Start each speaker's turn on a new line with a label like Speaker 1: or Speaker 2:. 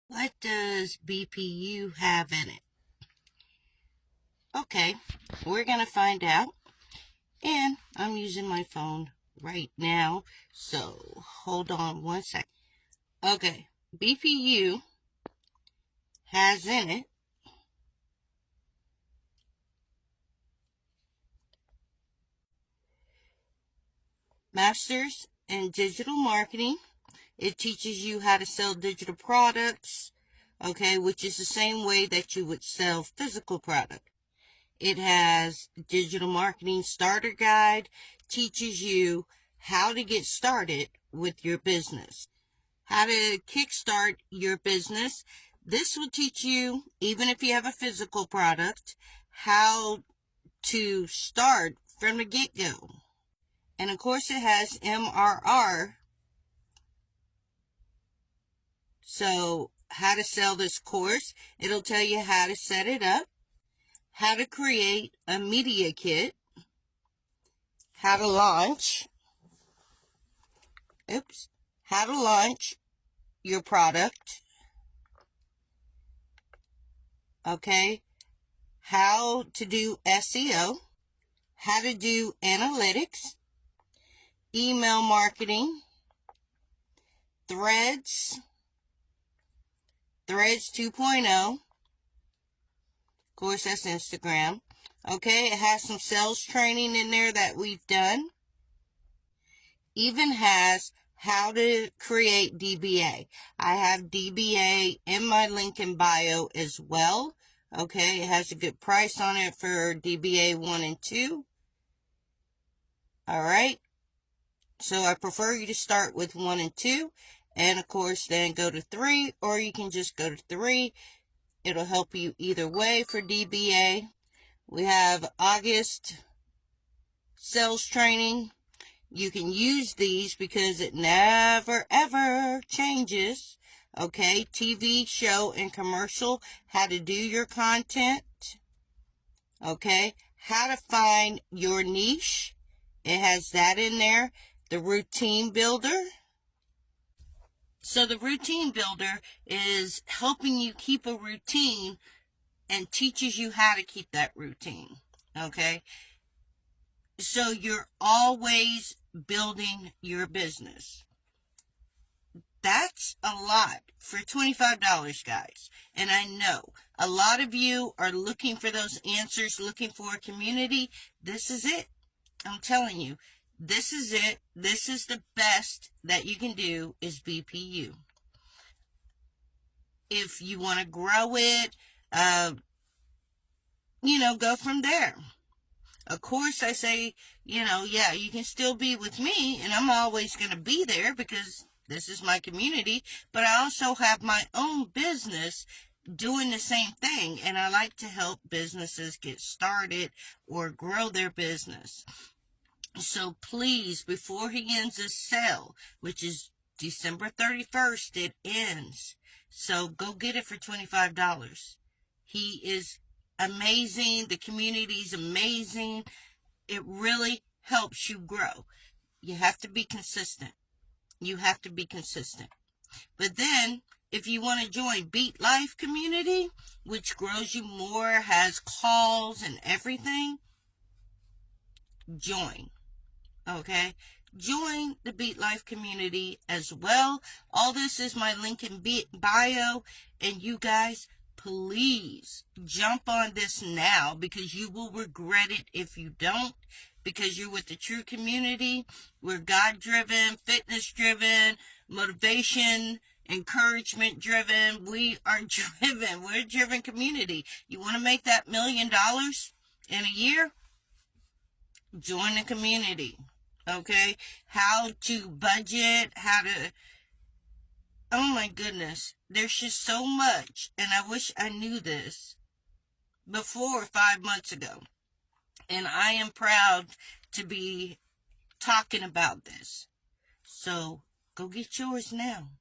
Speaker 1: What does BPU have in it? Okay, we're going to find out. And I'm using my phone right now, so hold on one second. Okay, BPU has in it Masters in Digital Marketing. It teaches you how to sell digital products, okay, which is the same way that you would sell physical product. It has Digital Marketing Starter Guide, teaches you how to get started with your business, how to kickstart your business. This will teach you, even if you have a physical product, how to start from the get-go. And of course it has MRR. So how to sell this course. It'll tell you how to set it up, how to create a media kit, how to launch your product, okay, how to do SEO, how to do analytics, email marketing, Threads 2.0, of course that's Instagram, okay, it has some sales training in there that we've done, even has how to create DBA. I have DBA in my link in bio as well. Okay, it has a good price on it for DBA 1 and 2. Alright, so I prefer you to start with 1 and 2, and of course then go to 3, or you can just go to 3. It'll help you either way for DBA. We have August sales training. You can use these because it never ever changes. Okay, TV show and commercial, how to do your content. Okay, how to find your niche. It has that in there. The routine builder. So the routine builder is helping you keep a routine and teaches you how to keep that routine. Okay, so you're always building your business. That's a lot for $25, guys. And I know a lot of you are looking for those answers, looking for a community. This is it. I'm telling you, this is it. This is the best that you can do is BPU. If you want to grow it, go from there. Of course, I say, yeah, you can still be with me, and I'm always going to be there because this is my community, but I also have my own business doing the same thing, and I like to help businesses get started or grow their business. So please, before he ends his sale, which is December 31st, it ends. So go get it for $25. He is amazing. The community is amazing. It really helps you grow. You have to be consistent. You have to be consistent. But then, if you want to join Beat Life Community, which grows you more, has calls and everything, join. Okay? Join the Beat Life Community as well. All this is my link in bio. And you guys, please jump on this now because you will regret it if you don't, because you're with the true community. We're God-driven, fitness-driven, motivation, encouragement driven. We are driven. We're a driven community. You want to make that $1 million in a year? Join the community. Okay? How to budget, oh my goodness, there's just so much, and I wish I knew this before 5 months ago. And I am proud to be talking about this. So go get yours now.